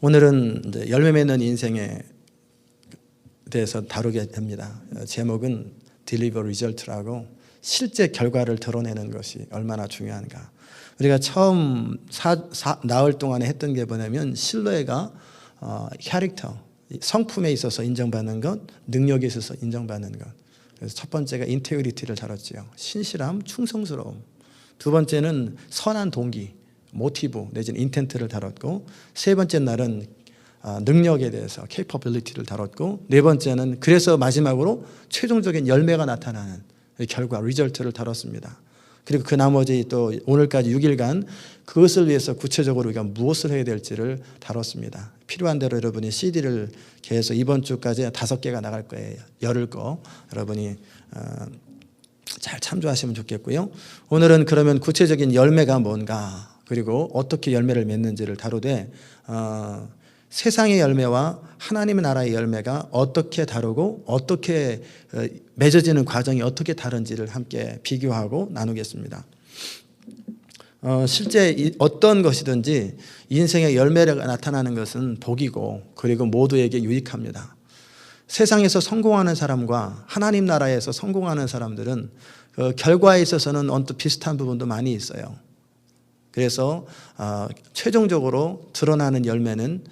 오늘은 이제 열매 맺는 인생에 대해서 다루게 됩니다. 제목은 Deliver Result라고 실제 결과를 드러내는 것이 얼마나 중요한가. 우리가 처음 나흘 동안에 했던 게 뭐냐면 신뢰가 캐릭터, 성품에 있어서 인정받는 것, 능력에 있어서 인정받는 것. 그래서 첫 번째가 인테그리티를 다뤘지요. 신실함, 충성스러움. 두 번째는 선한 동기, 모티브 내지는 인텐트를 다뤘고, 세 번째 날은 능력에 대해서 capability를 다뤘고, 네 번째는 그래서 마지막으로 최종적인 열매가 나타나는 결과 result를 다뤘습니다. 그리고 그 나머지 또 오늘까지 6일간 그것을 위해서 구체적으로 우리가 무엇을 해야 될지를 다뤘습니다. 필요한 대로 여러분이 CD를 계속 이번 주까지 5개가 나갈 거예요. 열흘 거 여러분이 잘 참조하시면 좋겠고요. 오늘은 그러면 구체적인 열매가 뭔가, 그리고 어떻게 열매를 맺는지를 다루되 세상의 열매와 하나님의 나라의 열매가 어떻게 다르고 어떻게 맺어지는 과정이 어떻게 다른지를 함께 비교하고 나누겠습니다. 실제 어떤 것이든지 인생의 열매가 나타나는 것은 복이고, 그리고 모두에게 유익합니다. 세상에서 성공하는 사람과 하나님 나라에서 성공하는 사람들은 그 결과에 있어서는 언뜻 비슷한 부분도 많이 있어요. 그래서 최종적으로 드러나는 열매는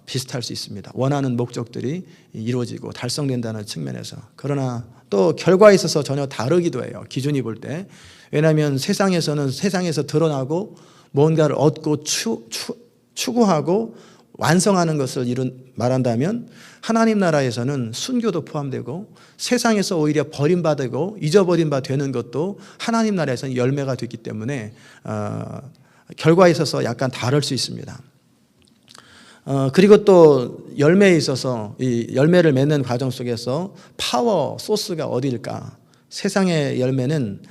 비슷할 수 있습니다. 원하는 목적들이 이루어지고 달성된다는 측면에서. 그러나 또 결과에 있어서 전혀 다르기도 해요. 기준이 볼 때. 왜냐하면 세상에서는 세상에서 드러나고 뭔가를 얻고 추구하고 완성하는 것을 말한다면, 하나님 나라에서는 순교도 포함되고 세상에서 오히려 버림받고 잊어버린 바 되는 것도 하나님 나라에서는 열매가 되기 때문에 결과에 있어서 약간 다를 수 있습니다. 그리고 또 열매에 있어서 이 열매를 맺는 과정 속에서 파워 소스가 어디일까? 세상의 열매는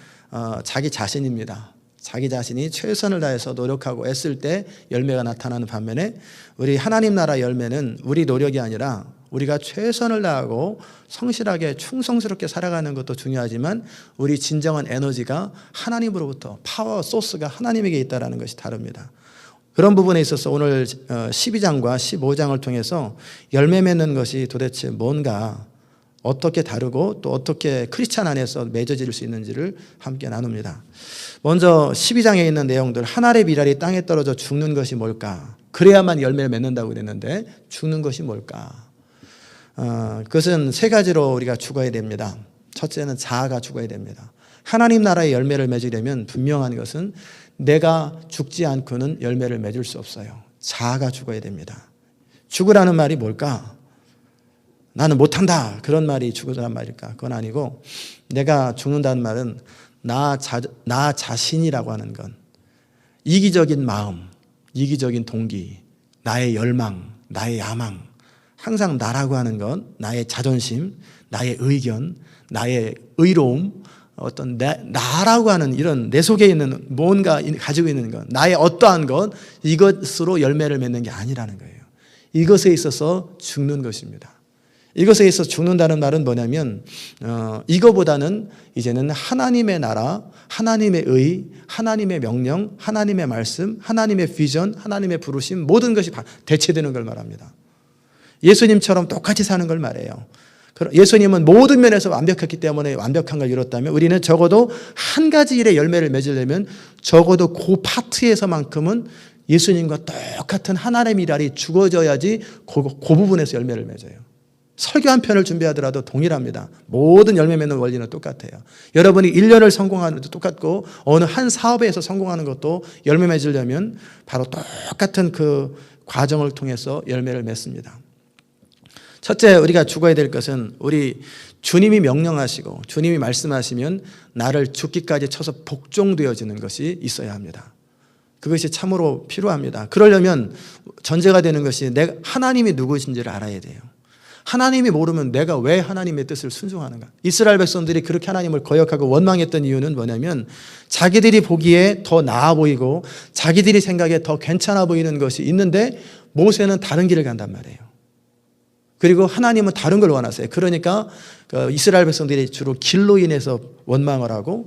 자기 자신입니다. 자기 자신이 최선을 다해서 노력하고 애쓸 때 열매가 나타나는 반면에, 우리 하나님 나라 열매는 우리 노력이 아니라 우리가 최선을 다하고 성실하게 충성스럽게 살아가는 것도 중요하지만 우리 진정한 에너지가 하나님으로부터, 파워 소스가 하나님에게 있다는 것이 다릅니다. 그런 부분에 있어서 오늘 12장과 15장을 통해서 열매 맺는 것이 도대체 뭔가, 어떻게 다르고 또 어떻게 크리스찬 안에서 맺어질 수 있는지를 함께 나눕니다. 먼저 12장에 있는 내용들, 한 알의 미랄이 땅에 떨어져 죽는 것이 뭘까? 그래야만 열매를 맺는다고 그랬는데 죽는 것이 뭘까? 그것은 세 가지로 우리가 죽어야 됩니다. 첫째는 자아가 죽어야 됩니다. 하나님 나라의 열매를 맺으려면 분명한 것은 내가 죽지 않고는 열매를 맺을 수 없어요. 자아가 죽어야 됩니다. 죽으라는 말이 뭘까? 나는 못한다, 그런 말이 죽으라는 말일까? 그건 아니고, 내가 죽는다는 말은 나 자신이라고 하는 건, 이기적인 마음, 이기적인 동기, 나의 열망, 나의 야망, 항상 나라고 하는 건 나의 자존심, 나의 의견, 나의 의로움, 어떤 나라고 하는 이런 내 속에 있는 뭔가 가지고 있는 것, 나의 어떠한 것, 이것으로 열매를 맺는 게 아니라는 거예요. 이것에 있어서 죽는 것입니다. 이것에 있어서 죽는다는 말은 뭐냐면 이거보다는 이제는 하나님의 나라, 하나님의 의, 하나님의 명령, 하나님의 말씀, 하나님의 비전, 하나님의 부르심, 모든 것이 대체되는 걸 말합니다. 예수님처럼 똑같이 사는 걸 말해요. 예수님은 모든 면에서 완벽했기 때문에 완벽한 걸 이뤘다면, 우리는 적어도 한 가지 일에 열매를 맺으려면 적어도 그 파트에서만큼은 예수님과 똑같은 하나님의 미랄이 죽어져야지 그 부분에서 열매를 맺어요. 설교 한 편을 준비하더라도 동일합니다. 모든 열매 맺는 원리는 똑같아요. 여러분이 1년을 성공하는 것도 똑같고, 어느 한 사업에서 성공하는 것도 열매 맺으려면 바로 똑같은 그 과정을 통해서 열매를 맺습니다. 첫째, 우리가 죽어야 될 것은, 우리 주님이 명령하시고 주님이 말씀하시면 나를 죽기까지 쳐서 복종되어지는 것이 있어야 합니다. 그것이 참으로 필요합니다. 그러려면 전제가 되는 것이 내가 하나님이 누구신지를 알아야 돼요. 하나님이 모르면 내가 왜 하나님의 뜻을 순종하는가? 이스라엘 백성들이 그렇게 하나님을 거역하고 원망했던 이유는 뭐냐면, 자기들이 보기에 더 나아 보이고 자기들이 생각에 더 괜찮아 보이는 것이 있는데 모세는 다른 길을 간단 말이에요. 그리고 하나님은 다른 걸 원하세요. 그러니까 이스라엘 백성들이 주로 길로 인해서 원망을 하고,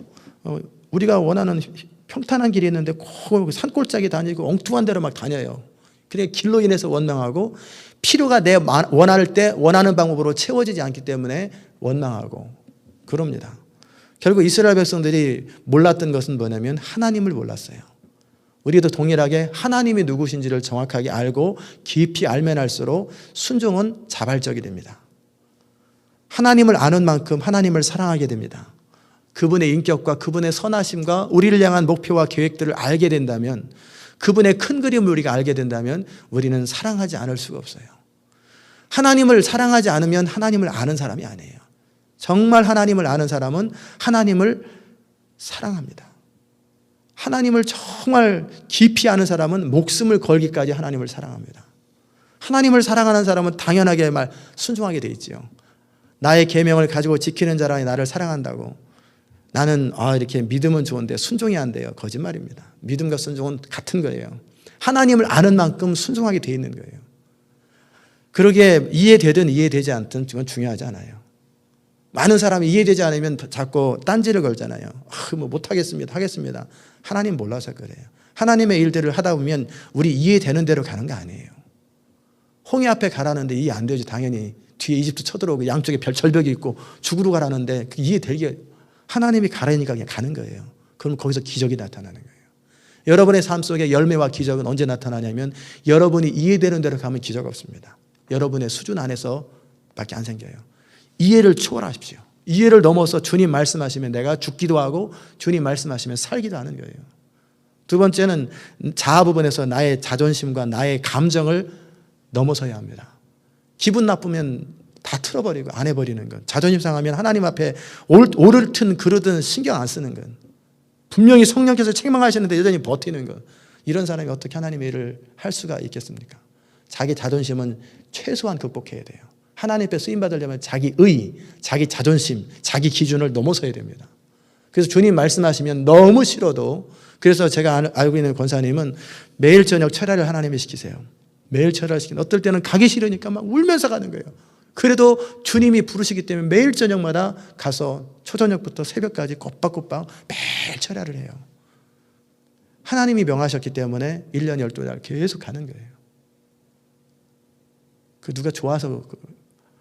우리가 원하는 평탄한 길이 있는데 꼭 산골짜기 다니고 엉뚱한 데로 막 다녀요. 그러니까 길로 인해서 원망하고 필요가 내 원할 때 원하는 방법으로 채워지지 않기 때문에 원망하고 그럽니다. 결국 이스라엘 백성들이 몰랐던 것은 뭐냐면 하나님을 몰랐어요. 우리도 동일하게 하나님이 누구신지를 정확하게 알고 깊이 알면 알수록 순종은 자발적이 됩니다. 하나님을 아는 만큼 하나님을 사랑하게 됩니다. 그분의 인격과 그분의 선하심과 우리를 향한 목표와 계획들을 알게 된다면, 그분의 큰 그림을 우리가 알게 된다면 우리는 사랑하지 않을 수가 없어요. 하나님을 사랑하지 않으면 하나님을 아는 사람이 아니에요. 정말 하나님을 아는 사람은 하나님을 사랑합니다. 하나님을 정말 깊이 아는 사람은 목숨을 걸기까지 하나님을 사랑합니다. 하나님을 사랑하는 사람은 당연하게 순종하게 돼 있지요. 나의 계명을 가지고 지키는 자라니 나를 사랑한다고. 나는 이렇게 믿으면 좋은데 순종이 안 돼요. 거짓말입니다. 믿음과 순종은 같은 거예요. 하나님을 아는 만큼 순종하게 돼 있는 거예요. 그러게 이해되든 이해되지 않든 그건 중요하지 않아요. 많은 사람이 이해되지 않으면 자꾸 딴지를 걸잖아요. 못하겠습니다. 하겠습니다. 하나님 몰라서 그래요. 하나님의 일들을 하다 보면 우리 이해되는 대로 가는 거 아니에요. 홍해 앞에 가라는데 이해 안 되죠. 당연히 뒤에 이집트 쳐들어오고 양쪽에 절벽이 있고 죽으러 가라는데 이해되게 하나님이 가라니까 그냥 가는 거예요. 그럼 거기서 기적이 나타나는 거예요. 여러분의 삶 속에 열매와 기적은 언제 나타나냐면 여러분이 이해되는 대로 가면 기적 없습니다. 여러분의 수준 안에서 밖에 안 생겨요. 이해를 초월하십시오. 이해를 넘어서 주님 말씀하시면 내가 죽기도 하고 주님 말씀하시면 살기도 하는 거예요. 두 번째는 자아 부분에서 나의 자존심과 나의 감정을 넘어서야 합니다. 기분 나쁘면 다 틀어버리고 안 해버리는 것. 자존심 상하면 하나님 앞에 옳든 그르든 신경 안 쓰는 것. 분명히 성령께서 책망하시는데 여전히 버티는 것. 이런 사람이 어떻게 하나님의 일을 할 수가 있겠습니까? 자기 자존심은 최소한 극복해야 돼요. 하나님 앞에 쓰임받으려면 자기 의, 자기 자존심, 자기 기준을 넘어서야 됩니다. 그래서 주님 말씀하시면 너무 싫어도, 그래서 제가 알고 있는 권사님은 매일 저녁 철야를 하나님이 시키세요. 매일 철야를 시키는, 어떨 때는 가기 싫으니까 막 울면서 가는 거예요. 그래도 주님이 부르시기 때문에 매일 저녁마다 가서 초저녁부터 새벽까지 꼬박꼬박 매일 철야를 해요. 하나님이 명하셨기 때문에 1년 12달 계속 가는 거예요. 그 누가 좋아서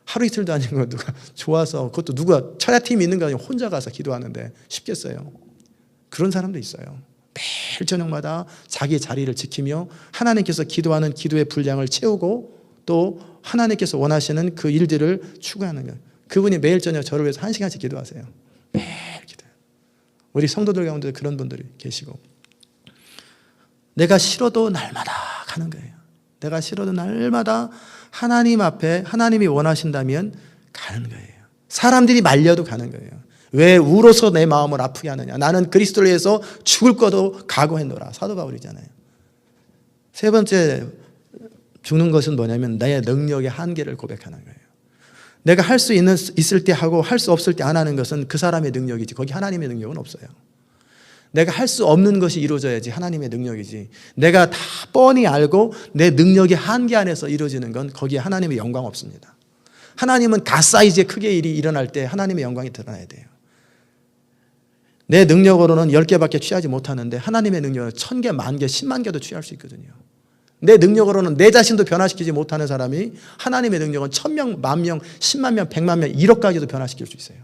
하루 이틀도 아니고 누가 좋아서, 그것도 누가 철야팀이 있는 거 아니고 혼자 가서 기도하는데 쉽겠어요? 그런 사람도 있어요. 매일 저녁마다 자기 자리를 지키며 하나님께서 기도하는 기도의 분량을 채우고 또 하나님께서 원하시는 그 일들을 추구하는 거예요. 그분이 매일 저녁 저를 위해서 1시간씩 기도하세요. 매일 기도해요. 우리 성도들 가운데 그런 분들이 계시고, 내가 싫어도 날마다 가는 거예요. 내가 싫어도 날마다 하나님 앞에 하나님이 원하신다면 가는 거예요. 사람들이 말려도 가는 거예요. 왜 울어서 내 마음을 아프게 하느냐. 나는 그리스도를 위해서 죽을 것도 각오했노라. 사도 바울이잖아요. 세 번째 죽는 것은 뭐냐면 나의 능력의 한계를 고백하는 거예요. 내가 할 수 있을 때 하고 할 수 없을 때 안 하는 것은 그 사람의 능력이지 거기 하나님의 능력은 없어요. 내가 할 수 없는 것이 이루어져야지 하나님의 능력이지, 내가 다 뻔히 알고 내 능력의 한계 안에서 이루어지는 건 거기에 하나님의 영광 없습니다. 하나님은 가사이즈의 크게 일이 일어날 때 하나님의 영광이 드러나야 돼요. 내 능력으로는 10개밖에 취하지 못하는데 하나님의 능력은 1000개, 10,000개, 10만 개도 취할 수 있거든요. 내 능력으로는 내 자신도 변화시키지 못하는 사람이 하나님의 능력은 1000명, 10,000명, 10만 명, 100만 명, 1억까지도 변화시킬 수 있어요.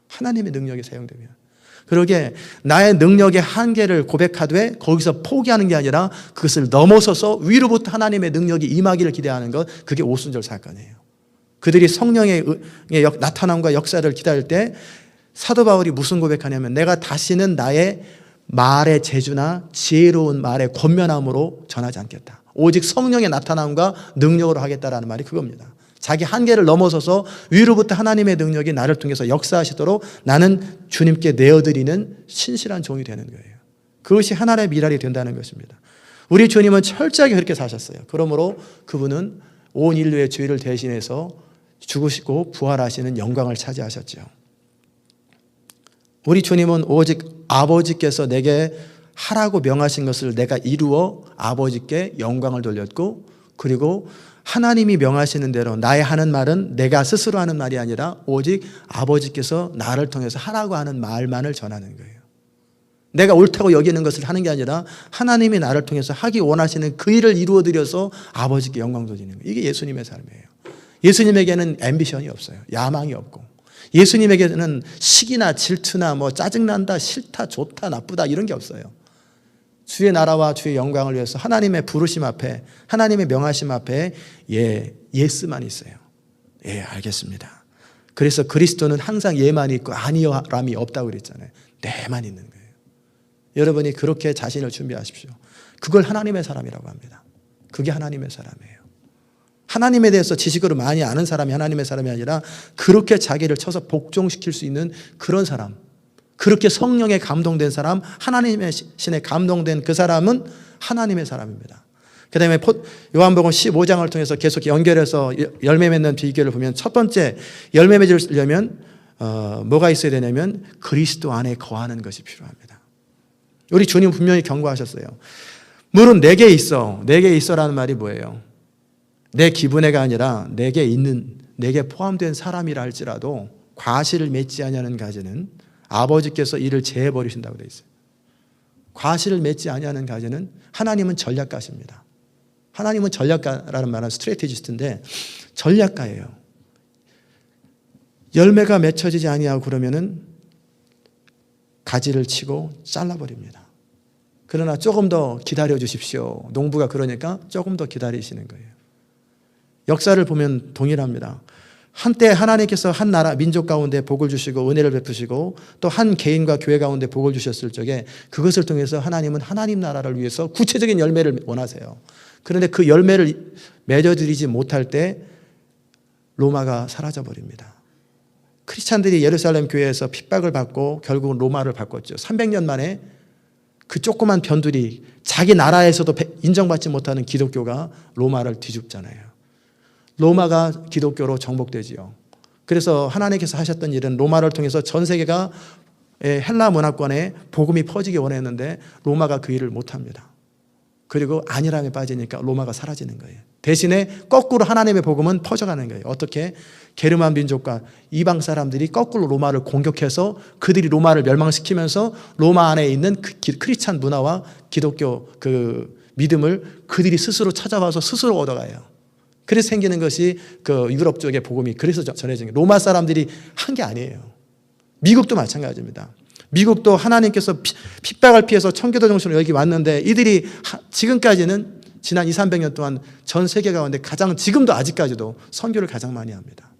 하나님의 능력이 사용되면. 그러게 나의 능력의 한계를 고백하되 거기서 포기하는 게 아니라 그것을 넘어서서 위로부터 하나님의 능력이 임하기를 기대하는 것, 그게 오순절 사건이에요. 그들이 성령의 나타남과 역사를 기다릴 때 사도 바울이 무슨 고백하냐면 내가 다시는 나의 말의 재주나 지혜로운 말의 권면함으로 전하지 않겠다. 오직 성령의 나타남과 능력으로 하겠다라는 말이 그겁니다. 자기 한계를 넘어서서 위로부터 하나님의 능력이 나를 통해서 역사하시도록 나는 주님께 내어드리는 신실한 종이 되는 거예요. 그것이 하나님의 미랄이 된다는 것입니다. 우리 주님은 철저하게 그렇게 사셨어요. 그러므로 그분은 온 인류의 죄를 대신해서 죽으시고 부활하시는 영광을 차지하셨죠. 우리 주님은 오직 아버지께서 내게 하라고 명하신 것을 내가 이루어 아버지께 영광을 돌렸고, 그리고 하나님이 명하시는 대로 나의 하는 말은 내가 스스로 하는 말이 아니라 오직 아버지께서 나를 통해서 하라고 하는 말만을 전하는 거예요. 내가 옳다고 여기는 것을 하는 게 아니라 하나님이 나를 통해서 하기 원하시는 그 일을 이루어드려서 아버지께 영광 돌리는 거예요. 이게 예수님의 삶이에요. 예수님에게는 앰비션이 없어요. 야망이 없고. 예수님에게는 시기나 질투나 뭐 짜증난다, 싫다, 좋다, 나쁘다 이런 게 없어요. 주의 나라와 주의 영광을 위해서 하나님의 부르심 앞에, 하나님의 명하심 앞에 예스만 있어요. 예, 알겠습니다. 그래서 그리스도는 항상 예만 있고 아니요람이 없다고 그랬잖아요. 네만 있는 거예요. 여러분이 그렇게 자신을 준비하십시오. 그걸 하나님의 사람이라고 합니다. 그게 하나님의 사람이에요. 하나님에 대해서 지식으로 많이 아는 사람이 하나님의 사람이 아니라 그렇게 자기를 쳐서 복종시킬 수 있는 그런 사람, 그렇게 성령에 감동된 사람, 하나님의 신에 감동된 그 사람은 하나님의 사람입니다. 그 다음에 요한복음 15장을 통해서 계속 연결해서 열매 맺는 비결을 보면 첫 번째, 열매 맺으려면 뭐가 있어야 되냐면 그리스도 안에 거하는 것이 필요합니다. 우리 주님 분명히 경고하셨어요. 물은 내게 있어라는 말이 뭐예요? 내 기분에가 아니라 내게 포함된 사람이라 할지라도 과실을 맺지 아니하는 가지는 아버지께서 이를 제해 버리신다고 되어 있어요. 과실을 맺지 아니하는 가지는 하나님은 전략가십니다. 하나님은 전략가라는 말은 스트래티지스트인데 전략가예요. 열매가 맺혀지지 아니하고 그러면은 가지를 치고 잘라버립니다. 그러나 조금 더 기다려 주십시오. 농부가 그러니까 조금 더 기다리시는 거예요. 역사를 보면 동일합니다. 한때 하나님께서 한 나라 민족 가운데 복을 주시고 은혜를 베푸시고 또 한 개인과 교회 가운데 복을 주셨을 적에 그것을 통해서 하나님은 하나님 나라를 위해서 구체적인 열매를 원하세요. 그런데 그 열매를 맺어드리지 못할 때 로마가 사라져버립니다. 크리스찬들이 예루살렘 교회에서 핍박을 받고 결국은 로마를 바꿨죠. 300년 만에 그 조그만 변두리, 자기 나라에서도 인정받지 못하는 기독교가 로마를 뒤집잖아요. 로마가 기독교로 정복되지요. 그래서 하나님께서 하셨던 일은 로마를 통해서 전 세계가 헬라 문화권에 복음이 퍼지기 원했는데 로마가 그 일을 못합니다. 그리고 안일함에 빠지니까 로마가 사라지는 거예요. 대신에 거꾸로 하나님의 복음은 퍼져가는 거예요. 어떻게? 게르만 민족과 이방 사람들이 거꾸로 로마를 공격해서 그들이 로마를 멸망시키면서 로마 안에 있는 크리스찬 문화와 기독교 그 믿음을 그들이 스스로 찾아와서 스스로 얻어가요. 그래서 생기는 것이 그 유럽 쪽의 복음이 그래서 전해진 거예요. 로마 사람들이 한 게 아니에요. 미국도 마찬가지입니다. 미국도 하나님께서 핍박을 피해서 청교도 정신으로 여기 왔는데 이들이 지금까지는 지난 200~300년 동안 전 세계 가운데 가장 지금도 아직까지도 선교를 가장 많이 합니다.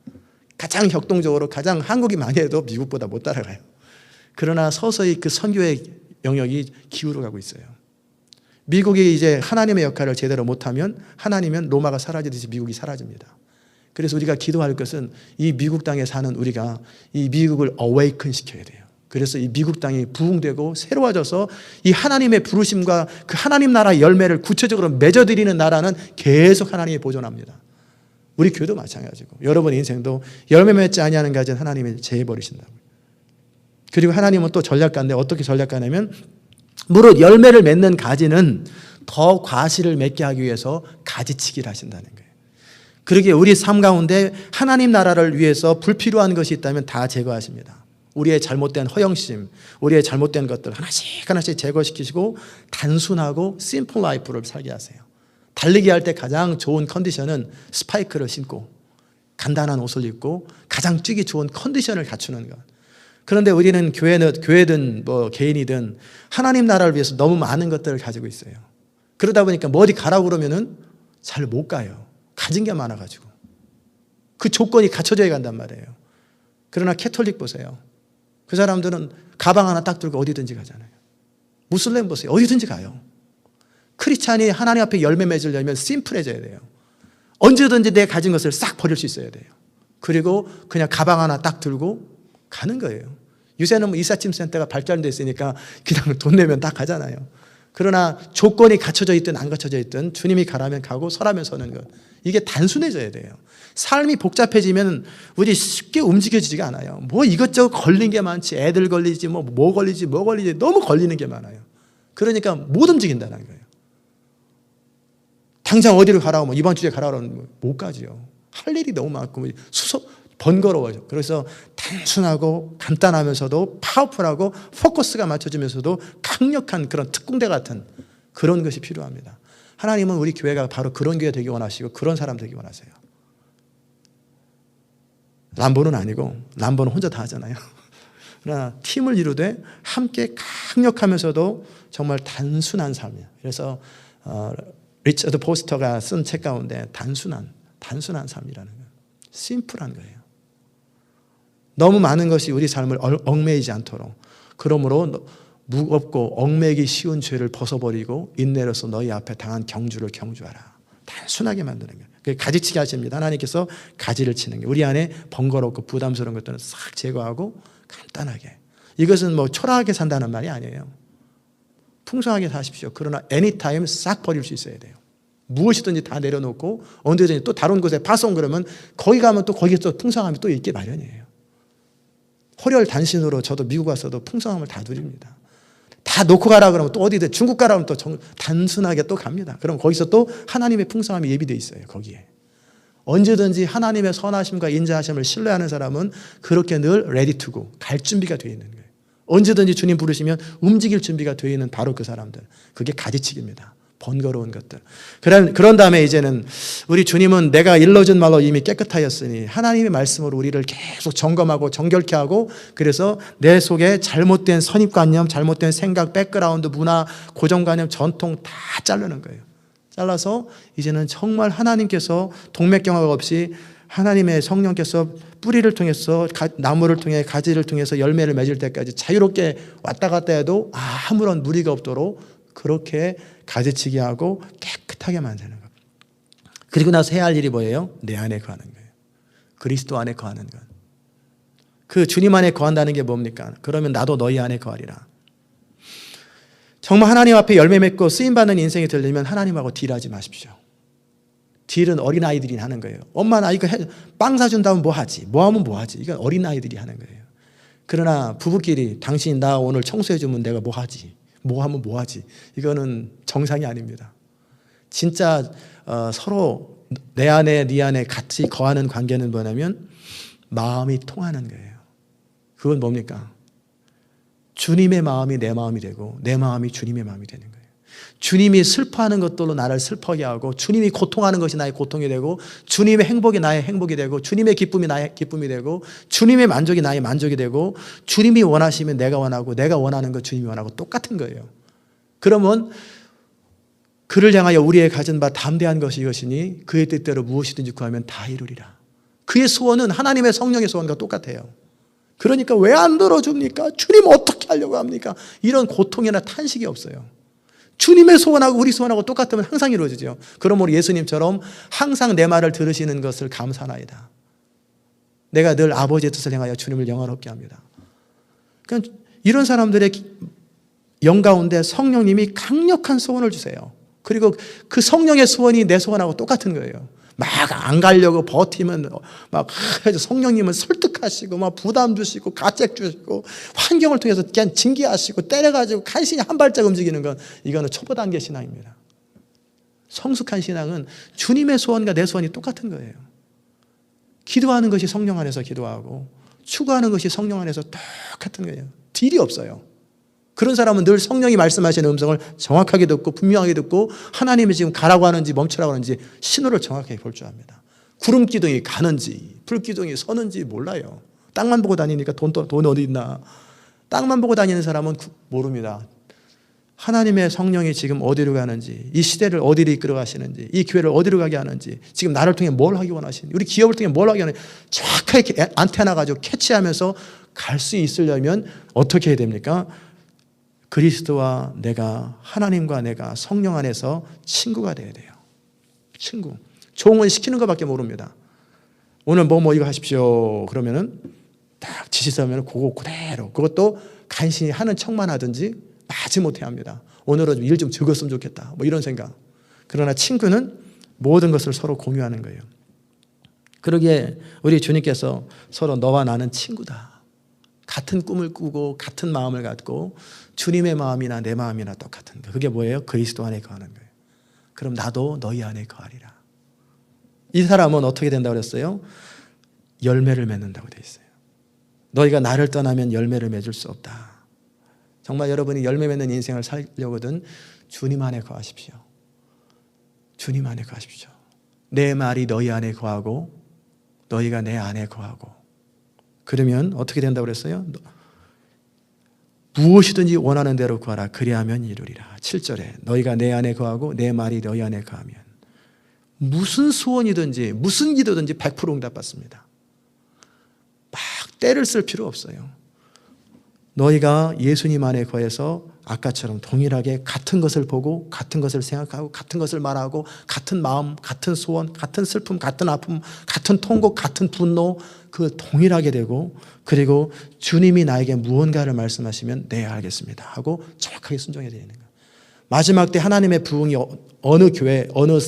가장 격동적으로 가장 한국이 많이 해도 미국보다 못 따라가요. 그러나 서서히 그 선교의 영역이 기울어가고 있어요. 미국이 이제 하나님의 역할을 제대로 못하면 하나님은 로마가 사라지듯이 미국이 사라집니다. 그래서 우리가 기도할 것은 이 미국 땅에 사는 우리가 이 미국을 어웨이큰 시켜야 돼요. 그래서 이 미국 땅이 부흥되고 새로워져서 이 하나님의 부르심과 그 하나님 나라의 열매를 구체적으로 맺어드리는 나라는 계속 하나님이 보존합니다. 우리 교회도 마찬가지고 여러분 인생도 열매 맺지 아니하는 가지는 하나님이 제해버리신다고요. 그리고 하나님은 또 전략가인데 어떻게 전략가냐면 무릇 열매를 맺는 가지는 더 과실을 맺게 하기 위해서 가지치기를 하신다는 거예요. 그러기에 우리 삶 가운데 하나님 나라를 위해서 불필요한 것이 있다면 다 제거하십니다. 우리의 잘못된 허영심, 우리의 잘못된 것들 하나씩 하나씩 제거시키시고 단순하고 심플 라이프를 살게 하세요. 달리기 할 때 가장 좋은 컨디션은 스파이크를 신고 간단한 옷을 입고 가장 뛰기 좋은 컨디션을 갖추는 것. 그런데 우리는 교회든 뭐 개인이든 하나님 나라를 위해서 너무 많은 것들을 가지고 있어요. 그러다 보니까 뭐 어디 가라고 그러면은 잘 못 가요. 가진 게 많아가지고. 그 조건이 갖춰져야 간단 말이에요. 그러나 캐톨릭 보세요. 그 사람들은 가방 하나 딱 들고 어디든지 가잖아요. 무슬림 보세요. 어디든지 가요. 크리스찬이 하나님 앞에 열매 맺으려면 심플해져야 돼요. 언제든지 내 가진 것을 싹 버릴 수 있어야 돼요. 그리고 그냥 가방 하나 딱 들고 가는 거예요. 요새는 뭐 이삿짐 센터가 발달돼 있으니까 그냥 돈 내면 딱 가잖아요. 그러나 조건이 갖춰져 있든 안 갖춰져 있든 주님이 가라면 가고 서라면 서는 것. 이게 단순해져야 돼요. 삶이 복잡해지면 우리 쉽게 움직여지지가 않아요. 뭐 이것저것 걸린 게 많지. 애들 걸리지 뭐 걸리지 너무 걸리는 게 많아요. 그러니까 못 움직인다는 거예요. 당장 어디를 가라고 이번 주에 가라고 하면 못 가지요. 할 일이 너무 많고 번거로워져. 그래서 단순하고 간단하면서도 파워풀하고 포커스가 맞춰지면서도 강력한 그런 특공대 같은 그런 것이 필요합니다. 하나님은 우리 교회가 바로 그런 교회 되기 원하시고 그런 사람 되기 원하세요. 람보는 아니고, 람보는 혼자 다 하잖아요. 그러나 팀을 이루되 함께 강력하면서도 정말 단순한 삶이에요. 그래서 리처드 포스터가 쓴 책 가운데 단순한 삶이라는 거예요. 심플한 거예요. 너무 많은 것이 우리 삶을 얽매이지 않도록, 그러므로 무겁고 얽매이기 쉬운 죄를 벗어버리고 인내로서 너희 앞에 당한 경주를 경주하라. 단순하게 만드는 거예요. 가지치기 하십니다. 하나님께서 가지를 치는 게 우리 안에 번거롭고 부담스러운 것들은 싹 제거하고 간단하게. 이것은 뭐 초라하게 산다는 말이 아니에요. 풍성하게 사십시오. 그러나 애니타임 싹 버릴 수 있어야 돼요. 무엇이든지 다 내려놓고 언제든지 또 다른 곳에 파송 그러면 거기 가면 또 거기서 풍성함이 또 있기 마련이에요. 호렬단신으로 저도 미국 와서도 풍성함을 다 누립니다. 다 놓고 가라 그러면 또 어디든 중국 가라 하면 또 단순하게 또 갑니다. 그럼 거기서 또 하나님의 풍성함이 예비되어 있어요. 거기에. 언제든지 하나님의 선하심과 인자하심을 신뢰하는 사람은 그렇게 늘 ready to go, 갈 준비가 되어 있는 거예요. 언제든지 주님 부르시면 움직일 준비가 되어 있는 바로 그 사람들. 그게 가지치기입니다. 번거로운 것들. 그런 다음에 이제는 우리 주님은 내가 일러준 말로 이미 깨끗하였으니 하나님의 말씀으로 우리를 계속 점검하고 정결케 하고, 그래서 내 속에 잘못된 선입관념, 잘못된 생각, 백그라운드, 문화, 고정관념, 전통 다 자르는 거예요. 잘라서 이제는 정말 하나님께서 동맥경화가 없이 하나님의 성령께서 뿌리를 통해서 나무를 통해 가지를 통해서 열매를 맺을 때까지 자유롭게 왔다 갔다 해도 아무런 무리가 없도록 그렇게 가지치기 하고 깨끗하게 만드는 거예요. 그리고 나서 해야 할 일이 뭐예요? 내 안에 거하는 거예요. 그리스도 안에 거하는 것. 그 주님 안에 거한다는 게 뭡니까? 그러면 나도 너희 안에 거하리라. 정말 하나님 앞에 열매 맺고 쓰임받는 인생이 되려면 하나님하고 딜하지 마십시오. 딜은 어린아이들이 하는 거예요. 엄마 나 이거 빵 사준다면 뭐 하지? 뭐 하면 뭐 하지? 이건 어린아이들이 하는 거예요. 그러나 부부끼리 당신 나 오늘 청소해주면 내가 뭐 하지? 뭐 하면 뭐 하지? 이거는 정상이 아닙니다. 진짜 서로 내 안에 네 안에 같이 거하는 관계는 뭐냐면 마음이 통하는 거예요. 그건 뭡니까? 주님의 마음이 내 마음이 되고 내 마음이 주님의 마음이 되는 거예요. 주님이 슬퍼하는 것들로 나를 슬퍼하게 하고, 주님이 고통하는 것이 나의 고통이 되고, 주님의 행복이 나의 행복이 되고, 주님의 기쁨이 나의 기쁨이 되고, 주님의 만족이 나의 만족이 되고, 주님이 원하시면 내가 원하고, 내가 원하는 것 주님이 원하고 똑같은 거예요. 그러면 그를 향하여 우리의 가진 바 담대한 것이 이것이니 그의 뜻대로 무엇이든지 구하면 다 이루리라. 그의 소원은 하나님의 성령의 소원과 똑같아요. 그러니까 왜 안 들어줍니까? 주님 어떻게 하려고 합니까? 이런 고통이나 탄식이 없어요. 주님의 소원하고 우리 소원하고 똑같으면 항상 이루어지죠. 그러므로 예수님처럼 항상 내 말을 들으시는 것을 감사하나이다. 내가 늘 아버지의 뜻을 행하여 주님을 영화롭게 합니다. 그러니까 이런 사람들의 영 가운데 성령님이 강력한 소원을 주세요. 그리고 그 성령의 소원이 내 소원하고 똑같은 거예요. 막 안 가려고 버티면 막 성령님은 설득하시고 막 부담 주시고 가책 주시고 환경을 통해서 그냥 징계하시고 때려가지고 간신히 한 발짝 움직이는 건 이거는 초보 단계 신앙입니다. 성숙한 신앙은 주님의 소원과 내 소원이 똑같은 거예요. 기도하는 것이 성령 안에서 기도하고 추구하는 것이 성령 안에서 똑같은 거예요. 딜이 없어요. 그런 사람은 늘 성령이 말씀하시는 음성을 정확하게 듣고 분명하게 듣고 하나님이 지금 가라고 하는지 멈추라고 하는지 신호를 정확하게 볼 줄 압니다. 구름 기둥이 가는지 불 기둥이 서는지 몰라요. 땅만 보고 다니니까 돈 어디 있나. 땅만 보고 다니는 사람은 모릅니다. 하나님의 성령이 지금 어디로 가는지, 이 시대를 어디로 이끌어 가시는지, 이 교회를 어디로 가게 하는지, 지금 나를 통해 뭘 하기 원하시는지, 우리 기업을 통해 뭘 하게 하는지 정확하게 안테나 가지고 캐치하면서 갈 수 있으려면 어떻게 해야 됩니까? 그리스도와 내가, 하나님과 내가 성령 안에서 친구가 돼야 돼요. 친구. 종은 시키는 것밖에 모릅니다. 오늘 뭐 이거 하십시오. 그러면은 딱 지시서면 그거 그대로. 그것도 간신히 하는 척만 하든지 마지못해 합니다. 오늘은 일 좀 적었으면 좋겠다. 뭐 이런 생각. 그러나 친구는 모든 것을 서로 공유하는 거예요. 그러기에 우리 주님께서 서로 너와 나는 친구다. 같은 꿈을 꾸고 같은 마음을 갖고 주님의 마음이나 내 마음이나 똑같은 거. 그게 뭐예요? 그리스도 안에 거하는 거예요. 그럼 나도 너희 안에 거하리라. 이 사람은 어떻게 된다고 그랬어요? 열매를 맺는다고 되어 있어요. 너희가 나를 떠나면 열매를 맺을 수 없다. 정말 여러분이 열매 맺는 인생을 살려거든 주님 안에 거하십시오. 주님 안에 거하십시오. 내 말이 너희 안에 거하고 너희가 내 안에 거하고, 그러면 어떻게 된다고 그랬어요? 무엇이든지 원하는 대로 구하라. 그리하면 이루리라. 7절에 너희가 내 안에 거하고 내 말이 너희 안에 거하면 무슨 소원이든지 무슨 기도든지 100% 응답받습니다. 막 때를 쓸 필요 없어요. 너희가 예수님 안에 거해서 아까처럼 동일하게 같은 것을 보고 같은 것을 생각하고 같은 것을 말하고 같은 마음, 같은 소원, 같은 슬픔, 같은 아픔, 같은 통곡, 같은 분노, 그 동일하게 되고, 그리고 주님이 나에게 무언가를 말씀하시면 네 알겠습니다 하고 정확하게 순종해야 되는 거예요. 마지막 때 하나님의 부흥이 어느 교회, 어느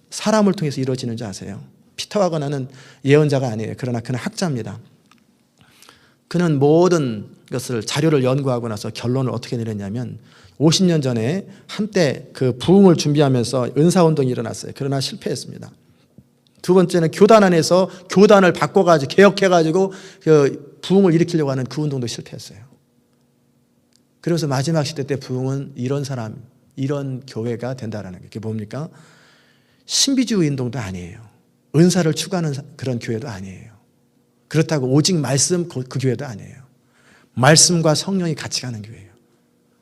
사람을 통해서 이루어지는지 아세요? 피터와거나는 예언자가 아니에요. 그러나 그는 학자입니다. 그는 모든 것을 자료를 연구하고 나서 결론을 어떻게 내렸냐면 50년 전에 한때 그 부흥을 준비하면서 은사운동이 일어났어요. 그러나 실패했습니다. 두 번째는 교단 안에서 교단을 바꿔가지고 개혁해가지고 그 부흥을 일으키려고 하는 그 운동도 실패했어요. 그래서 마지막 시대 때 부흥은 이런 사람, 이런 교회가 된다라는 게, 그게 뭡니까? 신비주의 운동도 아니에요. 은사를 추구하는 그런 교회도 아니에요. 그렇다고 오직 말씀 그 교회도 아니에요. 말씀과 성령이 같이 가는 교회예요.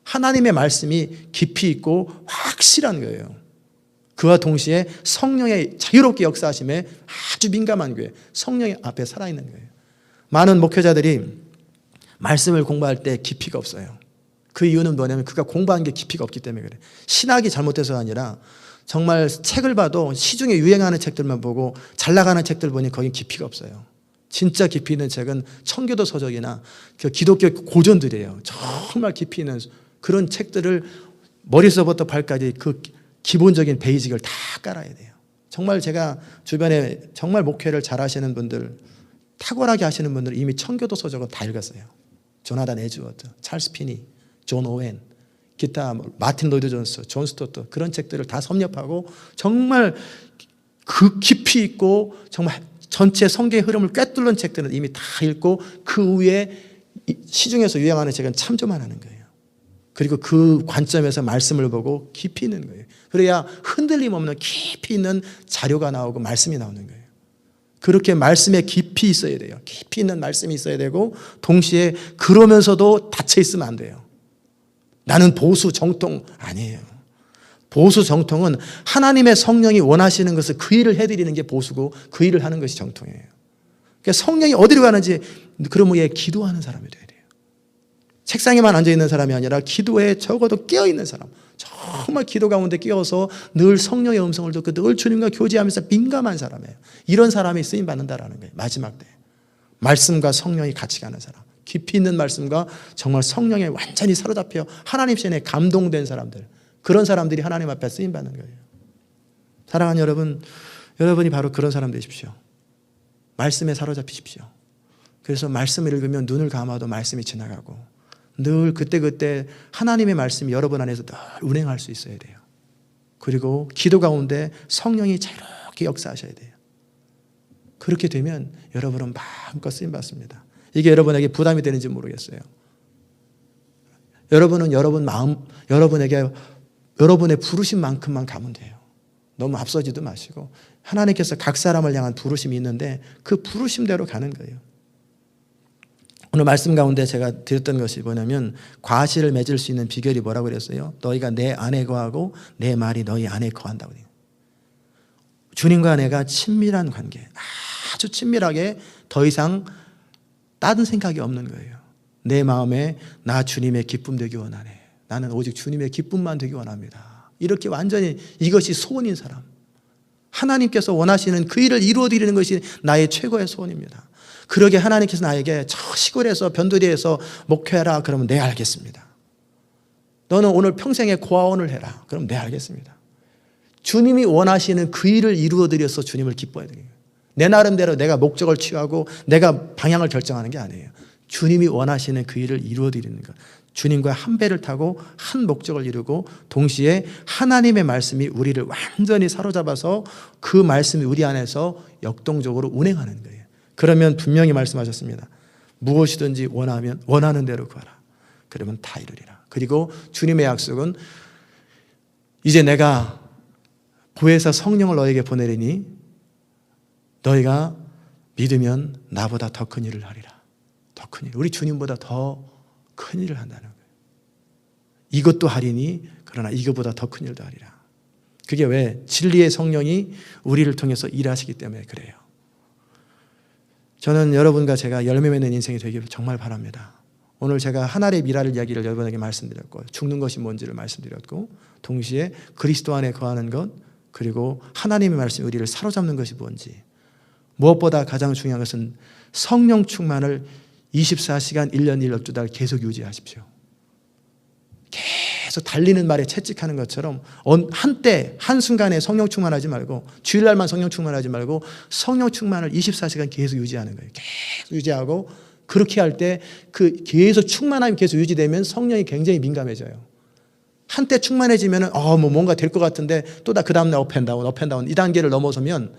하나님의 말씀이 깊이 있고 확실한 거예요. 그와 동시에 성령의 자유롭게 역사하심에 아주 민감한 교회, 성령의 앞에 살아있는 거예요. 많은 목회자들이 말씀을 공부할 때 깊이가 없어요. 그 이유는 뭐냐면 그가 공부한 게 깊이가 없기 때문에 그래요. 신학이 잘못돼서가 아니라 정말 책을 봐도 시중에 유행하는 책들만 보고 잘 나가는 책들 보니 거긴 깊이가 없어요. 진짜 깊이 있는 책은 청교도 서적이나 그 기독교 고전들이에요. 정말 깊이 있는 그런 책들을 머리서부터 발까지 그 기본적인 베이직을 다 깔아야 돼요. 정말 제가 주변에 정말 목회를 잘 하시는 분들, 탁월하게 하시는 분들 이미 청교도 서적은 다 읽었어요. 조나단 에즈워드, 찰스 피니, 존 오웬, 기타 마틴 로이드 존스, 존 스토트, 그런 책들을 다 섭렵하고 정말 그 깊이 있고 정말 전체 성경의 흐름을 꿰뚫는 책들은 이미 다 읽고 그 위에 시중에서 유행하는 책은 참조만 하는 거예요. 그리고 그 관점에서 말씀을 보고 깊이 있는 거예요. 그래야 흔들림 없는 깊이 있는 자료가 나오고 말씀이 나오는 거예요. 그렇게 말씀에 깊이 있어야 돼요. 깊이 있는 말씀이 있어야 되고, 동시에 그러면서도 닫혀 있으면 안 돼요. 나는 보수 정통 아니에요. 보수 정통은 하나님의 성령이 원하시는 것을 그 일을 해드리는 게 보수고 그 일을 하는 것이 정통이에요. 그러니까 성령이 어디로 가는지, 그러면 얘 기도하는 사람이 돼야 돼요. 책상에만 앉아있는 사람이 아니라 기도에 적어도 깨어있는 사람, 정말 기도 가운데 끼어서 늘 성령의 음성을 듣고 늘 주님과 교제하면서 민감한 사람이에요. 이런 사람이 쓰임받는다라는 거예요. 마지막 때 말씀과 성령이 같이 가는 사람, 깊이 있는 말씀과 정말 성령에 완전히 사로잡혀 하나님 시에 감동된 사람들, 그런 사람들이 하나님 앞에 쓰임받는 거예요. 사랑하는 여러분, 여러분이 바로 그런 사람 되십시오. 말씀에 사로잡히십시오. 그래서 말씀을 읽으면 눈을 감아도 말씀이 지나가고, 늘 그때그때 하나님의 말씀이 여러분 안에서 늘 운행할 수 있어야 돼요. 그리고 기도 가운데 성령이 자유롭게 역사하셔야 돼요. 그렇게 되면 여러분은 마음껏 쓰임받습니다. 이게 여러분에게 부담이 되는지 모르겠어요. 여러분은 여러분 마음, 여러분에게 여러분의 부르신 만큼만 가면 돼요. 너무 앞서지도 마시고, 하나님께서 각 사람을 향한 부르심이 있는데 그 부르심대로 가는 거예요. 오늘 말씀 가운데 제가 드렸던 것이 뭐냐면, 과실을 맺을 수 있는 비결이 뭐라고 그랬어요? 너희가 내 안에 거하고 내 말이 너희 안에 거한다고 해요. 주님과 내가 친밀한 관계, 아주 친밀하게, 더 이상 다른 생각이 없는 거예요. 내 마음에 나 주님의 기쁨 되기 원하네. 나는 오직 주님의 기쁨만 되기 원합니다. 이렇게 완전히 이것이 소원인 사람, 하나님께서 원하시는 그 일을 이루어드리는 것이 나의 최고의 소원입니다. 그러게 하나님께서 나에게 저 시골에서 변두리에서 목회하라 그러면 네 알겠습니다. 너는 오늘 평생에 고아원을 해라 그럼 네 알겠습니다. 주님이 원하시는 그 일을 이루어드려서 주님을 기뻐해야 돼요. 내 나름대로 내가 목적을 취하고 내가 방향을 결정하는 게 아니에요. 주님이 원하시는 그 일을 이루어드리는 것, 주님과 한 배를 타고 한 목적을 이루고, 동시에 하나님의 말씀이 우리를 완전히 사로잡아서 그 말씀이 우리 안에서 역동적으로 운행하는 거예요. 그러면 분명히 말씀하셨습니다. 무엇이든지 원하는 대로 구하라. 그러면 다 이루리라. 그리고 주님의 약속은 이제 내가 보혜사 성령을 너에게 보내리니 너희가 믿으면 나보다 더 큰 일을 하리라. 더 큰 일. 우리 주님보다 더 큰 일을 한다는 거예요. 이것도 하리니 그러나 이것보다 더 큰 일도 하리라. 그게 왜? 진리의 성령이 우리를 통해서 일하시기 때문에 그래요. 저는 여러분과 제가 열매 맺는 인생이 되길 정말 바랍니다. 오늘 제가 하나님의 미랄 이야기를 여러분에게 말씀드렸고 죽는 것이 뭔지를 말씀드렸고 동시에 그리스도 안에 거하는 것 그리고 하나님의 말씀 우리를 사로잡는 것이 뭔지 무엇보다 가장 중요한 것은 성령 충만을 24시간 1년 1월 2달 계속 유지하십시오. 계속 달리는 말에 채찍하는 것처럼 한때 한순간에 성령 충만하지 말고 주일날만 성령 충만하지 말고 성령 충만을 24시간 계속 유지하는 거예요. 계속 유지하고 그렇게 할 때 그 계속 충만함이 계속 유지되면 성령이 굉장히 민감해져요. 한때 충만해지면 뭔가 될 것 같은데 또 그 다음날 업앤다운 이 단계를 넘어서면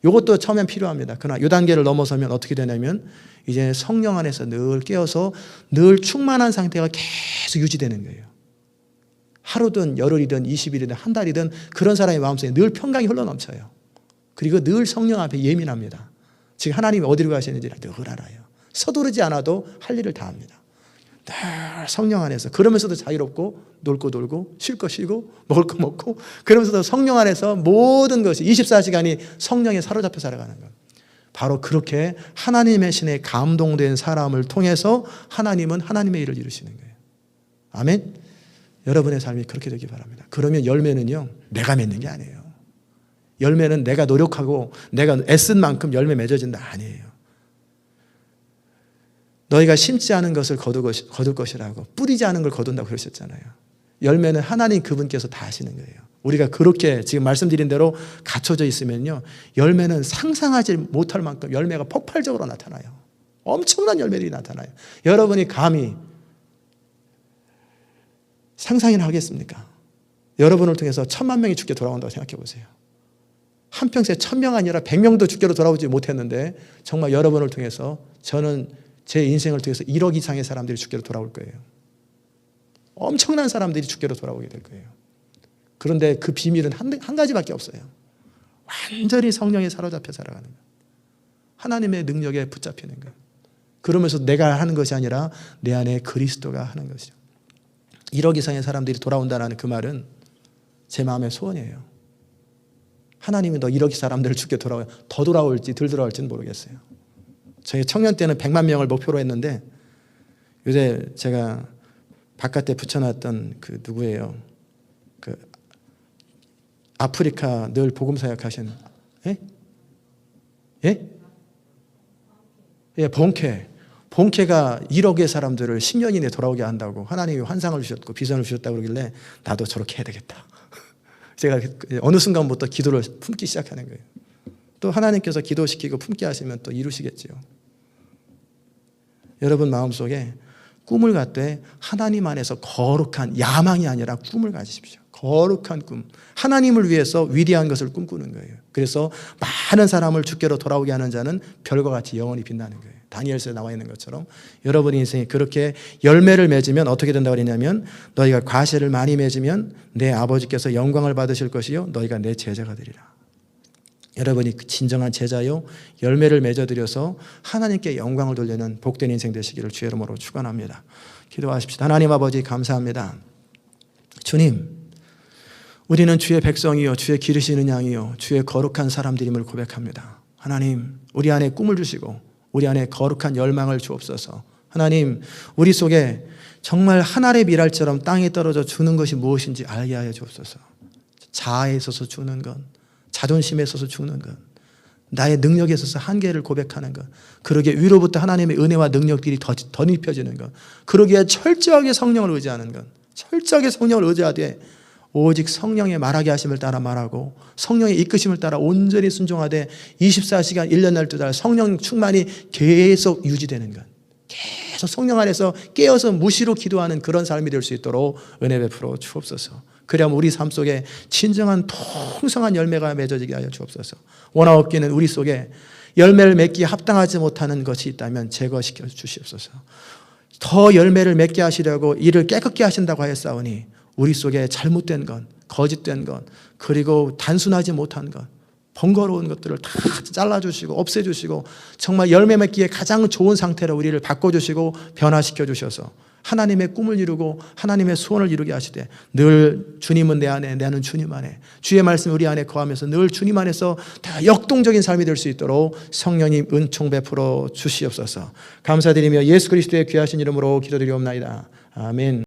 이것도 처음엔 필요합니다. 그러나 이 단계를 넘어서면 어떻게 되냐면 이제 성령 안에서 늘 깨어서 늘 충만한 상태가 계속 유지되는 거예요. 하루든 열흘이든 20일이든 한 달이든 그런 사람의 마음속에 늘 평강이 흘러넘쳐요. 그리고 늘 성령 앞에 예민합니다. 지금 하나님이 어디로 가시는지 늘 알아요. 서두르지 않아도 할 일을 다 합니다. 늘 성령 안에서 그러면서도 자유롭고 놀고 놀고 쉴 거 쉬고 먹을 거 먹고 그러면서도 성령 안에서 모든 것이 24시간이 성령에 사로잡혀 살아가는 것. 바로 그렇게 하나님의 신에 감동된 사람을 통해서 하나님은 하나님의 일을 이루시는 거예요. 아멘. 여러분의 삶이 그렇게 되기 바랍니다. 그러면 열매는요 내가 맺는 게 아니에요. 열매는 내가 노력하고 내가 애쓴 만큼 열매 맺어진다 아니에요. 너희가 심지 않은 것을 거둘 것이라고 뿌리지 않은 걸 거둔다고 그러셨잖아요. 열매는 하나님 그분께서 다 하시는 거예요. 우리가 그렇게 지금 말씀드린 대로 갖춰져 있으면요 열매는 상상하지 못할 만큼 열매가 폭발적으로 나타나요. 엄청난 열매들이 나타나요. 여러분이 감히 상상이나 하겠습니까? 여러분을 통해서 1000만 명이 죽게 돌아온다고 생각해 보세요. 한평생 1000명 아니라 100명도 죽게로 돌아오지 못했는데 정말 여러분을 통해서 저는 제 인생을 통해서 1억 이상의 사람들이 죽게로 돌아올 거예요. 엄청난 사람들이 죽게로 돌아오게 될 거예요. 그런데 그 비밀은 한 가지밖에 없어요. 완전히 성령에 사로잡혀 살아가는 것. 하나님의 능력에 붙잡히는 것. 그러면서 내가 하는 것이 아니라 내 안에 그리스도가 하는 것이죠. 1억 이상의 사람들이 돌아온다는 그 말은 제 마음의 소원이에요. 하나님이 너 1억 사람들을 죽게 돌아와요. 더 돌아올지 덜 돌아올지는 모르겠어요. 저희 청년 때는 100만 명을 목표로 했는데 요새 제가 바깥에 붙여놨던 그 누구예요? 그 아프리카 늘 복음 사역하신 본캐가 1억의 사람들을 10년 이내에 돌아오게 한다고 하나님이 환상을 주셨고 비전을 주셨다고 그러길래 나도 저렇게 해야 되겠다. 제가 어느 순간부터 기도를 품기 시작하는 거예요. 또 하나님께서 기도시키고 품게 하시면 또 이루시겠지요. 여러분 마음속에 꿈을 갖되 하나님 안에서 거룩한 야망이 아니라 꿈을 가지십시오. 거룩한 꿈. 하나님을 위해서 위대한 것을 꿈꾸는 거예요. 그래서 많은 사람을 주께로 돌아오게 하는 자는 별과 같이 영원히 빛나는 거예요. 다니엘서에 나와 있는 것처럼 여러분의 인생이 그렇게 열매를 맺으면 어떻게 된다고 그랬냐면 너희가 과실을 많이 맺으면 내 아버지께서 영광을 받으실 것이요 너희가 내 제자가 되리라. 여러분이 진정한 제자요 열매를 맺어드려서 하나님께 영광을 돌리는 복된 인생 되시기를 주의 이름으로 축원합니다. 기도하십시다. 하나님 아버지 감사합니다. 주님 우리는 주의 백성이요 주의 기르시는 양이요 주의 거룩한 사람들임을 고백합니다. 하나님 우리 안에 꿈을 주시고 우리 안에 거룩한 열망을 주옵소서. 하나님 우리 속에 정말 하늘의 미랄처럼 땅에 떨어져 죽는 것이 무엇인지 알게 하여 주옵소서. 자아에 있어서 죽는 것, 자존심에 있어서 죽는 것, 나의 능력에 있어서 한계를 고백하는 것, 그러기에 위로부터 하나님의 은혜와 능력들이 더 입혀지는 것, 그러기에 철저하게 성령을 의지하는 것, 철저하게 성령을 의지하되 오직 성령의 말하게 하심을 따라 말하고 성령의 이끄심을 따라 온전히 순종하되 24시간 1년 날 2달 성령 충만이 계속 유지되는 것, 계속 성령 안에서 깨어서 무시로 기도하는 그런 삶이 될 수 있도록 은혜 베풀어 주옵소서. 그래야 우리 삶 속에 진정한 풍성한 열매가 맺어지게 하여 주옵소서. 원하옵기는 우리 속에 열매를 맺기에 합당하지 못하는 것이 있다면 제거시켜 주시옵소서. 더 열매를 맺게 하시려고 이를 깨끗게 하신다고 하였사오니 우리 속에 잘못된 것, 거짓된 것, 그리고 단순하지 못한 것, 번거로운 것들을 다 잘라주시고 없애주시고 정말 열매 맺기에 가장 좋은 상태로 우리를 바꿔주시고 변화시켜 주셔서 하나님의 꿈을 이루고 하나님의 소원을 이루게 하시되 늘 주님은 내 안에, 나는 주님 안에, 주의 말씀이 우리 안에 거하면서 늘 주님 안에서 다 역동적인 삶이 될 수 있도록 성령님 은총 베풀어 주시옵소서. 감사드리며 예수 그리스도의 귀하신 이름으로 기도드리옵나이다. 아멘.